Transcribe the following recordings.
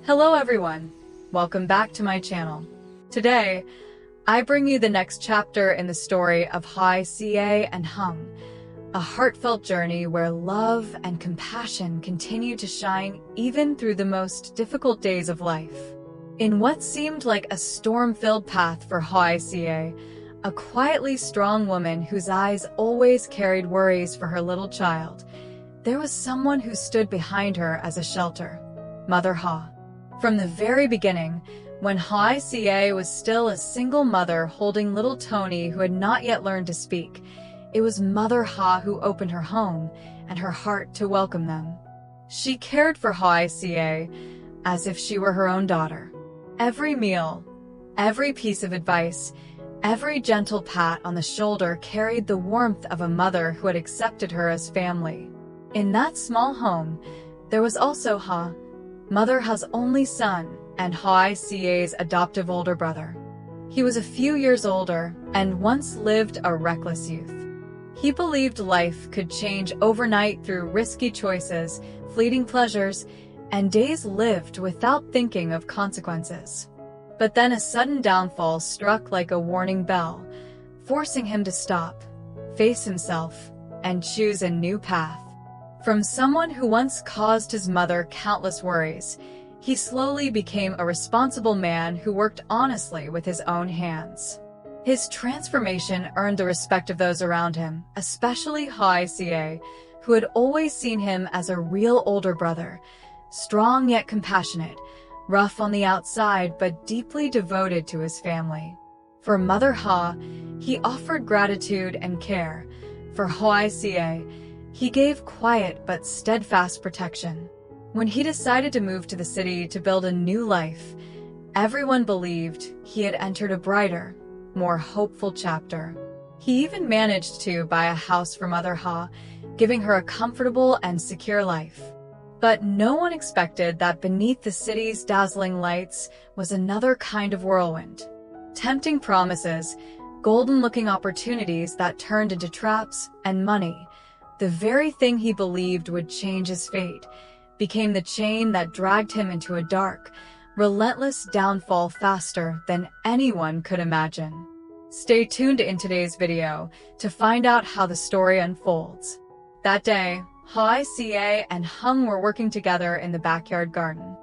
Hello everyone, welcome back to my channel. Today, I bring you the next chapter in the story of Hoai Ca and Hùng, a heartfelt journey where love and compassion continue to shine even through the most difficult days of life. In what seemed like a storm-filled path for Hoai Ca, a quietly strong woman whose eyes always carried worries for her little child, there was someone who stood behind her as a shelter, Mother Ha. From the very beginning, when Hoai Ca was still a single mother holding little Tony who had not yet learned to speak, it was Mother Ha who opened her home and her heart to welcome them. She cared for Hoai Ca as if she were her own daughter. Every meal, every piece of advice, every gentle pat on the shoulder carried the warmth of a mother who had accepted her as family. In that small home, there was also Ha, Mother Ha's only son and Hoai Ca's adoptive older brother. He was a few years older and once lived a reckless youth. He believed life could change overnight through risky choices, fleeting pleasures, and days lived without thinking of consequences. But then a sudden downfall struck like a warning bell, forcing him to stop, face himself, and choose a new path. From someone who once caused his mother countless worries, he slowly became a responsible man who worked honestly with his own hands. His transformation earned the respect of those around him, especially Hoai Ca, who had always seen him as a real older brother, strong yet compassionate, rough on the outside but deeply devoted to his family. For Mother Ha, he offered gratitude and care. For Hoai Ca, he gave quiet but steadfast protection. When he decided to move to the city to build a new life, everyone believed he had entered a brighter, more hopeful chapter. He even managed to buy a house for Mother Ha, giving her a comfortable and secure life. But no one expected that beneath the city's dazzling lights was another kind of whirlwind. Tempting promises, golden-looking opportunities that turned into traps, and money, the very thing he believed would change his fate, became the chain that dragged him into a dark, relentless downfall faster than anyone could imagine. Stay tuned in today's video to find out how the story unfolds. That day, Hoai Ca and Hùng were working together in the backyard garden.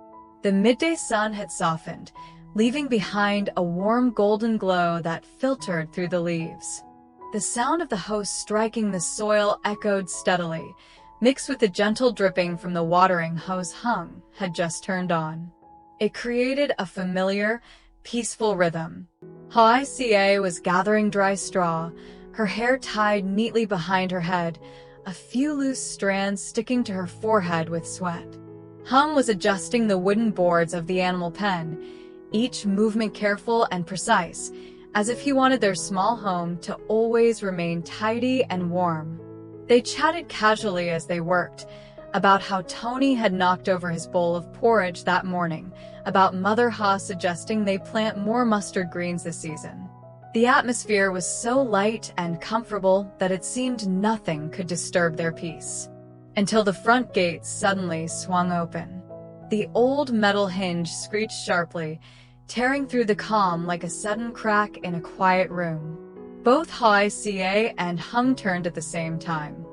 The midday sun had softened, leaving behind a warm golden glow that filtered through the leaves. The sound of the hose striking the soil echoed steadily, mixed with the gentle dripping from the watering hose Hùng had just turned on. It created a familiar, peaceful rhythm. Hoai Ca was gathering dry straw, her hair tied neatly behind her head, a few loose strands sticking to her forehead with sweat. Hùng was adjusting the wooden boards of the animal pen, each movement careful and precise, as if he wanted their small home to always remain tidy and warm. They chatted casually as they worked, about how Tony had knocked over his bowl of porridge that morning, about Mother Ha suggesting they plant more mustard greens this season. The atmosphere was so light and comfortable that it seemed nothing could disturb their peace. Until the front gate suddenly swung open. The old metal hinge screeched sharply, tearing through the calm like a sudden crack in a quiet room. Both Hoai Ca and Hùng turned at the same time,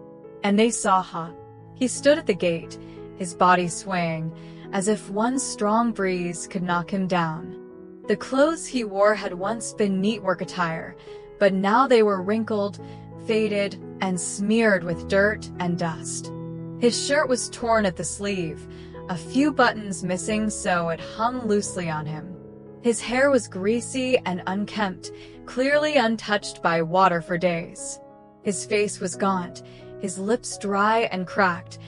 and they saw Ha. He stood at the gate, his body swaying, as if one strong breeze could knock him down. The clothes he wore had once been neat work attire, but now they were wrinkled, faded, and smeared with dirt and dust. His shirt was torn at the sleeve, a few buttons missing so it hung loosely on him. His hair was greasy and unkempt, clearly untouched by water for days. His face was gaunt, his lips dry and cracked,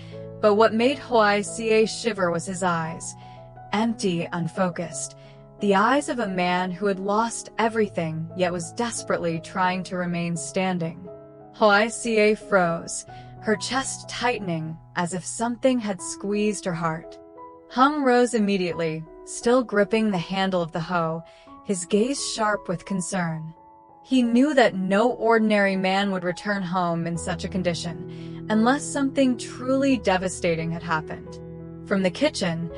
but what made Hoai Ca shiver was his eyes, empty, unfocused, the eyes of a man who had lost everything yet was desperately trying to remain standing. Hoai Ca froze, her chest tightening as if something had squeezed her heart. Hùng rose immediately, still gripping the handle of the hoe, his gaze sharp with concern. He knew that no ordinary man would return home in such a condition, unless something truly devastating had happened. From the kitchen,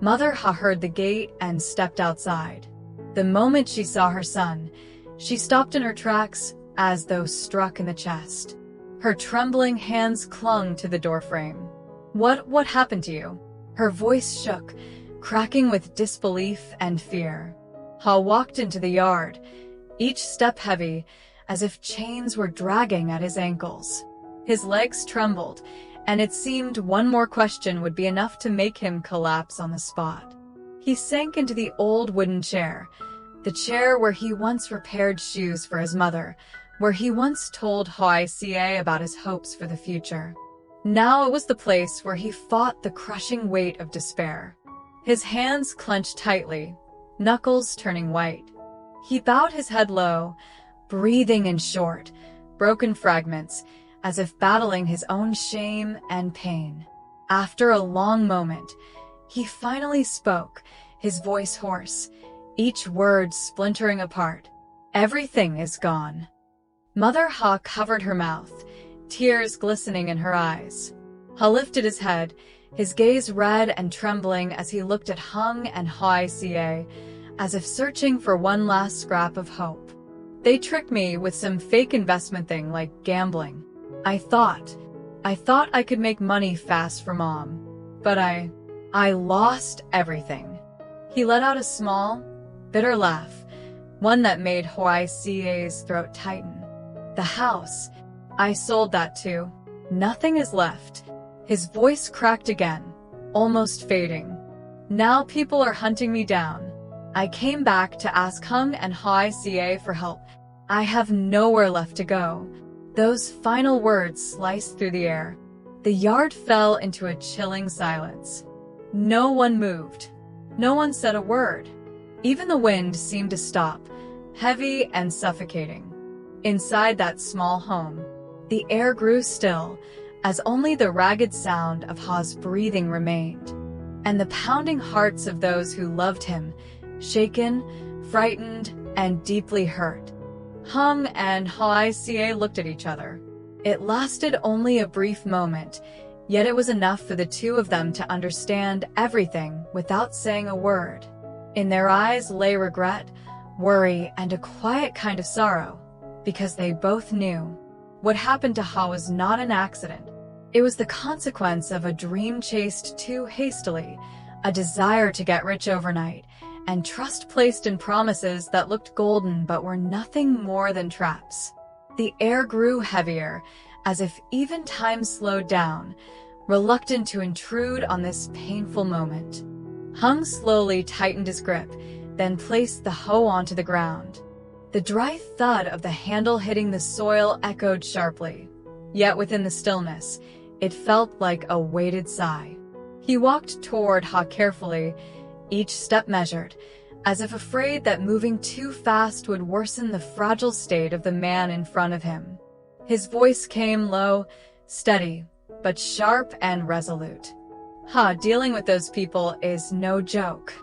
Mother Ha heard the gate and stepped outside. The moment she saw her son, she stopped in her tracks as though struck in the chest. Her trembling hands clung to the doorframe. What happened to you?" Her voice shook, cracking with disbelief and fear. Ha walked into the yard, each step heavy, as if chains were dragging at his ankles. His legs trembled, and it seemed one more question would be enough to make him collapse on the spot. He sank into the old wooden chair, the chair where he once repaired shoes for his mother, where he once told Hoai Ca about his hopes for the future. Now it was the place where he fought the crushing weight of despair. His hands clenched tightly, knuckles turning white. He bowed his head low, breathing in short, broken fragments, as if battling his own shame and pain. After a long moment, he finally spoke, his voice hoarse, each word splintering apart. "Everything is gone." Mother Ha covered her mouth, tears glistening in her eyes. Ha lifted his head, his gaze red and trembling as he looked at Hung and Hoai Ca, as if searching for one last scrap of hope. "They tricked me with some fake investment thing like gambling. I thought I could make money fast for Mom, but I lost everything." He let out a small, bitter laugh, one that made Hoai Ca's throat tighten. "The house, I sold that too. Nothing is left." His voice cracked again, almost fading. "Now people are hunting me down. I came back to ask Hung and Hoai Ca for help. I have nowhere left to go." Those final words sliced through the air. The yard fell into a chilling silence. No one moved. No one said a word. Even the wind seemed to stop, heavy and suffocating. Inside that small home, the air grew still, as only the ragged sound of Ha's breathing remained, and the pounding hearts of those who loved him, shaken, frightened, and deeply hurt. Hung and Hoai Ca looked at each other. It lasted only a brief moment, yet it was enough for the two of them to understand everything without saying a word. In their eyes lay regret, worry, and a quiet kind of sorrow, because they both knew what happened to Ha was not an accident. It was the consequence of a dream chased too hastily, a desire to get rich overnight, and trust placed in promises that looked golden but were nothing more than traps. The air grew heavier, as if even time slowed down, reluctant to intrude on this painful moment. Hung slowly tightened his grip, then placed the hoe onto the ground. The dry thud of the handle hitting the soil echoed sharply, yet within the stillness, it felt like a weighted sigh. He walked toward Ha carefully, each step measured, as if afraid that moving too fast would worsen the fragile state of the man in front of him. His voice came low, steady, but sharp and resolute. "Ha, dealing with those people is no joke."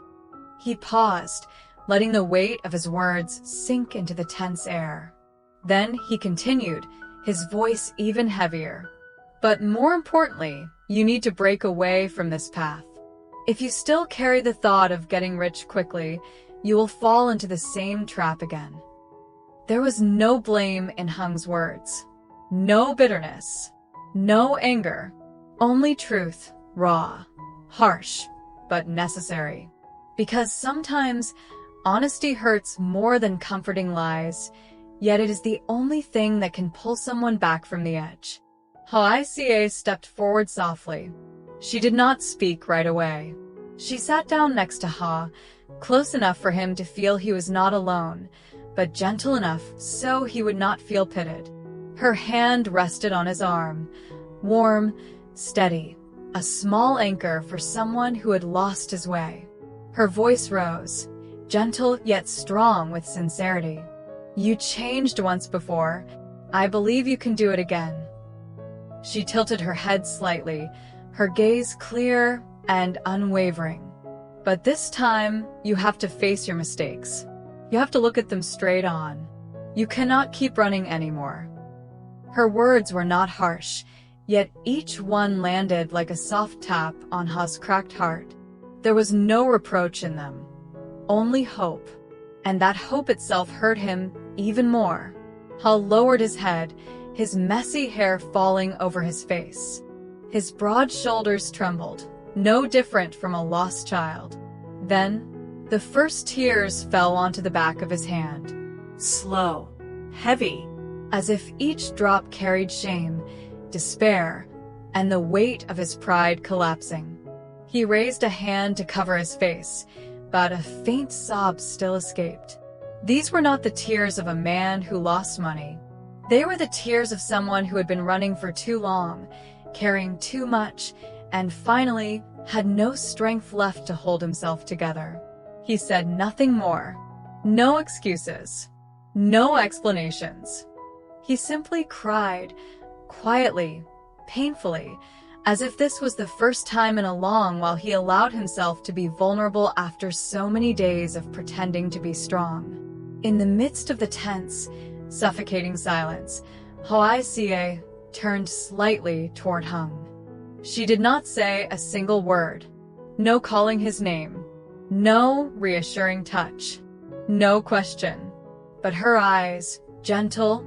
He paused, letting the weight of his words sink into the tense air. Then he continued, his voice even heavier. "But more importantly, you need to break away from this path. If you still carry the thought of getting rich quickly, you will fall into the same trap again." There was no blame in Hung's words, no bitterness, no anger, only truth, raw, harsh, but necessary. Because sometimes honesty hurts more than comforting lies, yet it is the only thing that can pull someone back from the edge. Hoai Ca stepped forward softly. She did not speak right away. She sat down next to Ha, close enough for him to feel he was not alone, but gentle enough so he would not feel pitted. Her hand rested on his arm, warm, steady, a small anchor for someone who had lost his way. Her voice rose, gentle yet strong with sincerity. "You changed once before. I believe you can do it again." She tilted her head slightly, her gaze clear and unwavering. "But this time, you have to face your mistakes. You have to look at them straight on. You cannot keep running anymore." Her words were not harsh, yet each one landed like a soft tap on Ha's cracked heart. There was no reproach in them, only hope. And that hope itself hurt him even more. Ha lowered his head, his messy hair falling over his face. His broad shoulders trembled, no different from a lost child. Then, the first tears fell onto the back of his hand. Slow, heavy, as if each drop carried shame, despair, and the weight of his pride collapsing. He raised a hand to cover his face, but a faint sob still escaped. These were not the tears of a man who lost money. They were the tears of someone who had been running for too long, carrying too much, and finally had no strength left to hold himself together. He said nothing more. No excuses. No explanations. He simply cried, quietly, painfully, as if this was the first time in a long while he allowed himself to be vulnerable after so many days of pretending to be strong. In the midst of the tense, suffocating silence, Hoai Ca turned slightly toward Hùng. She did not say a single word. No calling his name. No reassuring touch. No question. But her eyes, gentle,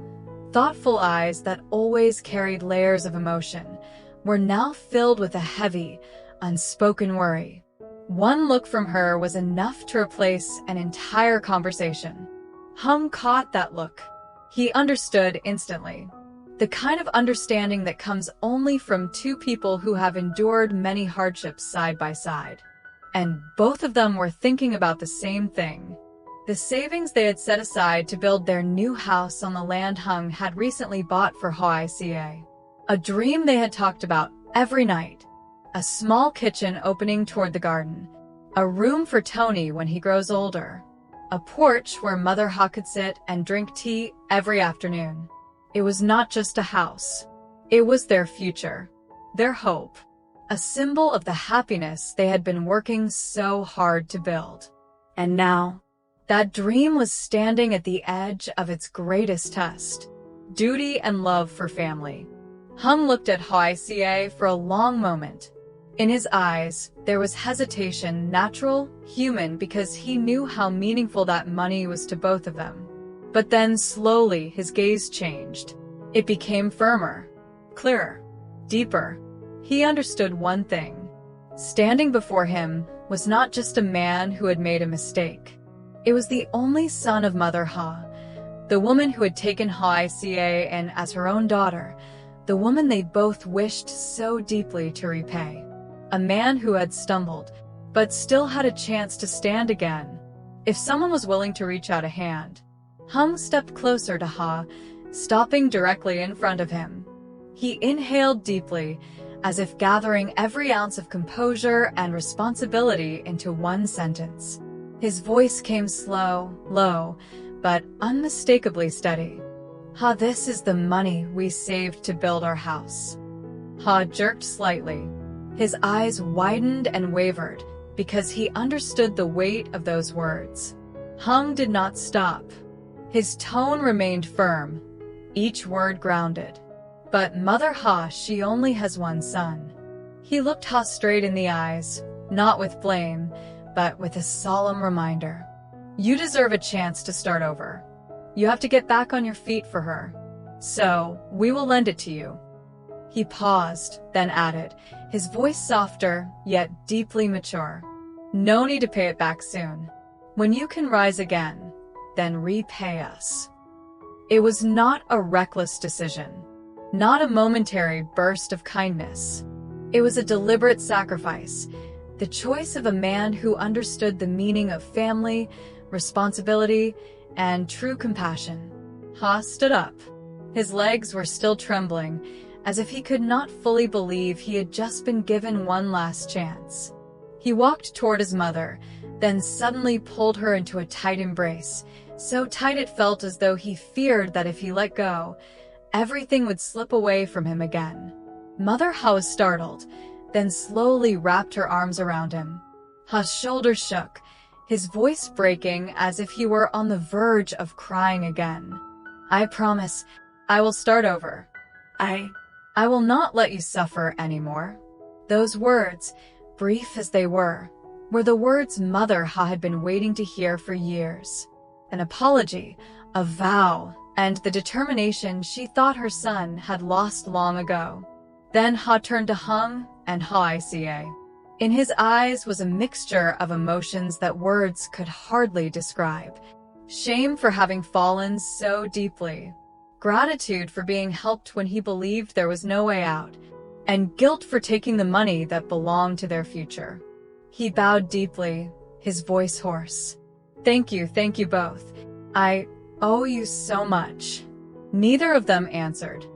thoughtful eyes that always carried layers of emotion, were now filled with a heavy, unspoken worry. One look from her was enough to replace an entire conversation. Hùng caught that look. He understood instantly. The kind of understanding that comes only from two people who have endured many hardships side by side. And both of them were thinking about the same thing. The savings they had set aside to build their new house on the land Hùng had recently bought for Hoai Ca. A dream they had talked about every night. A small kitchen opening toward the garden. A room for Tony when he grows older. A porch where Mother Ha could sit and drink tea every afternoon. It was not just a house. It was their future. Their hope. A symbol of the happiness they had been working so hard to build. And now, that dream was standing at the edge of its greatest test. Duty and love for family. Hùng looked at Hoai Ca for a long moment. In his eyes, there was hesitation, natural, human, because he knew how meaningful that money was to both of them. But then slowly his gaze changed. It became firmer, clearer, deeper. He understood one thing. Standing before him was not just a man who had made a mistake. It was the only son of Mother Ha, the woman who had taken Hoai Ca in as her own daughter, the woman they both wished so deeply to repay. A man who had stumbled, but still had a chance to stand again, if someone was willing to reach out a hand. Hùng stepped closer to Ha, stopping directly in front of him. He inhaled deeply, as if gathering every ounce of composure and responsibility into one sentence. His voice came slow, low, but unmistakably steady. Ha, this is the money we saved to build our house. Ha jerked slightly. His eyes widened and wavered, because he understood the weight of those words. Hùng did not stop. His tone remained firm, each word grounded. But Mother Ha, she only has one son. He looked Ha straight in the eyes, not with blame, but with a solemn reminder. You deserve a chance to start over. You have to get back on your feet for her. So, we will lend it to you. He paused, then added, his voice softer, yet deeply mature. No need to pay it back soon. When you can rise again, then repay us. It was not a reckless decision, not a momentary burst of kindness. It was a deliberate sacrifice, the choice of a man who understood the meaning of family, responsibility, and true compassion. Ha stood up. His legs were still trembling, as if he could not fully believe he had just been given one last chance. He walked toward his mother, then suddenly pulled her into a tight embrace, so tight it felt as though he feared that if he let go, everything would slip away from him again. Mother Ha was startled, then slowly wrapped her arms around him. Ha's shoulders shook, his voice breaking as if he were on the verge of crying again. I promise, I will start over. I will not let you suffer anymore. Those words, brief as they were were the words Mother Ha had been waiting to hear for years. An apology, a vow, and the determination she thought her son had lost long ago. Then Ha turned to Hung and Hoai Ca. In his eyes was a mixture of emotions that words could hardly describe. Shame for having fallen so deeply, gratitude for being helped when he believed there was no way out, and guilt for taking the money that belonged to their future. He bowed deeply, his voice hoarse. Thank you both. I owe you so much." Neither of them answered.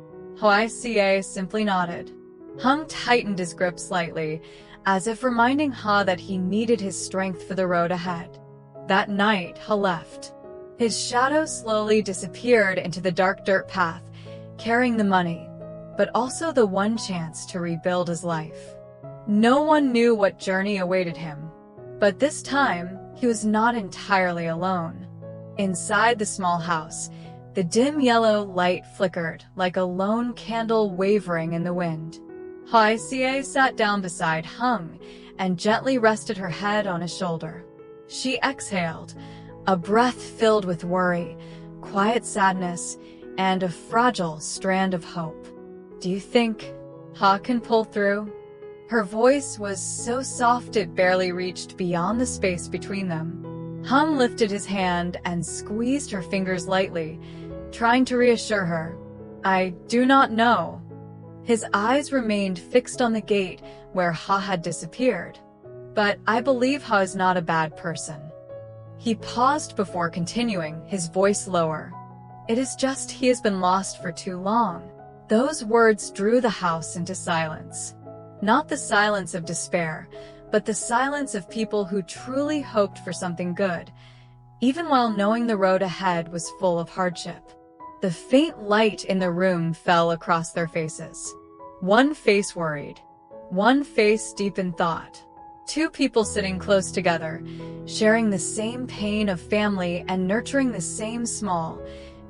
Hoai Ca simply nodded. Hung tightened his grip slightly, as if reminding Ha that he needed his strength for the road ahead. That night, Ha left. His shadow slowly disappeared into the dark dirt path, carrying the money, but also the one chance to rebuild his life. No one knew what journey awaited him, but this time, he was not entirely alone. Inside the small house, the dim yellow light flickered like a lone candle wavering in the wind. Hoai Ca sat down beside Hung and gently rested her head on his shoulder. She exhaled, a breath filled with worry, quiet sadness, and a fragile strand of hope. "Do you think Ha can pull through?" Her voice was so soft it barely reached beyond the space between them. Hung lifted his hand and squeezed her fingers lightly, trying to reassure her. "I do not know." His eyes remained fixed on the gate where Ha had disappeared. "But I believe Ha is not a bad person." He paused before continuing, his voice lower. "It is just he has been lost for too long." Those words drew the house into silence. Not the silence of despair, but the silence of people who truly hoped for something good, even while knowing the road ahead was full of hardship. The faint light in the room fell across their faces. One face worried, one face deep in thought. Two people sitting close together, sharing the same pain of family and nurturing the same small,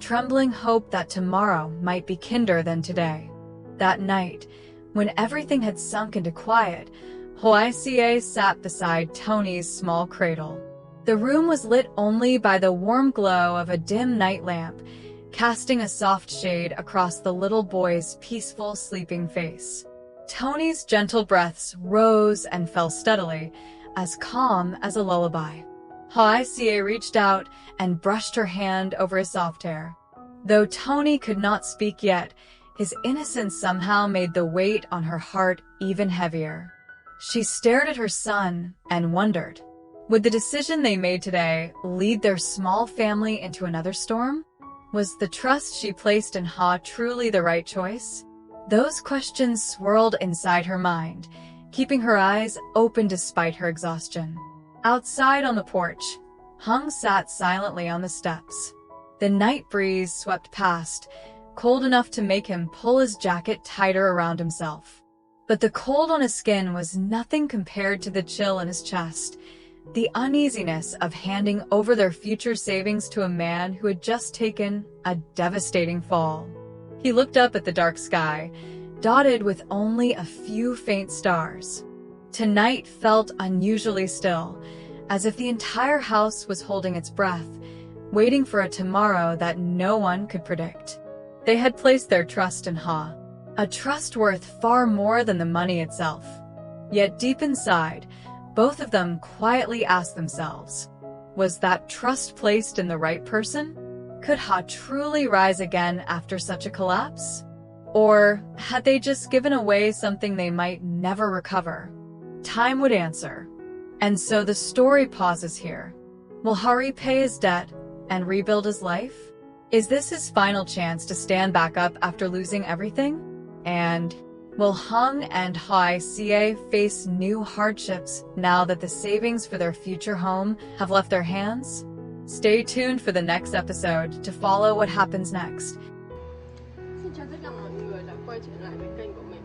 trembling hope that tomorrow might be kinder than today. That night, when everything had sunk into quiet, Hoai Ca sat beside Tony's small cradle. The room was lit only by the warm glow of a dim night lamp, casting a soft shade across the little boy's peaceful, sleeping face. Tony's gentle breaths rose and fell steadily, as calm as a lullaby. Hoai Ca reached out and brushed her hand over his soft hair. Though Tony could not speak yet, his innocence somehow made the weight on her heart even heavier. She stared at her son and wondered, would the decision they made today lead their small family into another storm? Was the trust she placed in Ha truly the right choice? Those questions swirled inside her mind, keeping her eyes open despite her exhaustion. Outside on the porch, Hung sat silently on the steps. The night breeze swept past, cold enough to make him pull his jacket tighter around himself. But the cold on his skin was nothing compared to the chill in his chest, the uneasiness of handing over their future savings to a man who had just taken a devastating fall. He looked up at the dark sky, dotted with only a few faint stars. Tonight felt unusually still, as if the entire house was holding its breath, waiting for a tomorrow that no one could predict. They had placed their trust in Ha, a trust worth far more than the money itself. Yet deep inside, both of them quietly asked themselves, was that trust placed in the right person? Could Ha truly rise again after such a collapse? Or had they just given away something they might never recover? Time would answer. And so the story pauses here. Will Ha repay his debt and rebuild his life? Is this his final chance to stand back up after losing everything? And will Hung and Hoai Ca face new hardships now that the savings for their future home have left their hands? Stay tuned for the next episode to follow what happens next. Xin chào tất cả mọi người đã quay trở lại với kênh của mình.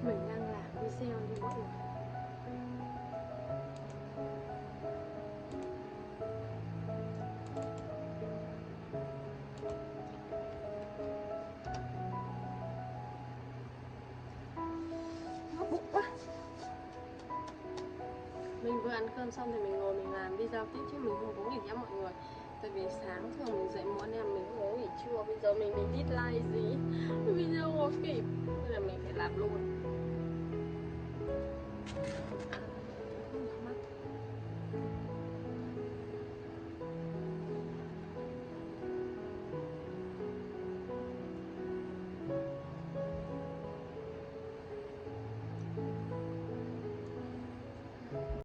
Mình đang làm video đi mọi người. Mình vừa ăn cơm xong thì mình ngồi mình làm video tiếp chứ mình không có nghỉ nhá mọi người. Tại vì sáng thường mình dậy muộn nên mình không có nghỉ trưa. Bây giờ mình bị deadline gì video không có kịp nên là mình phải làm luôn.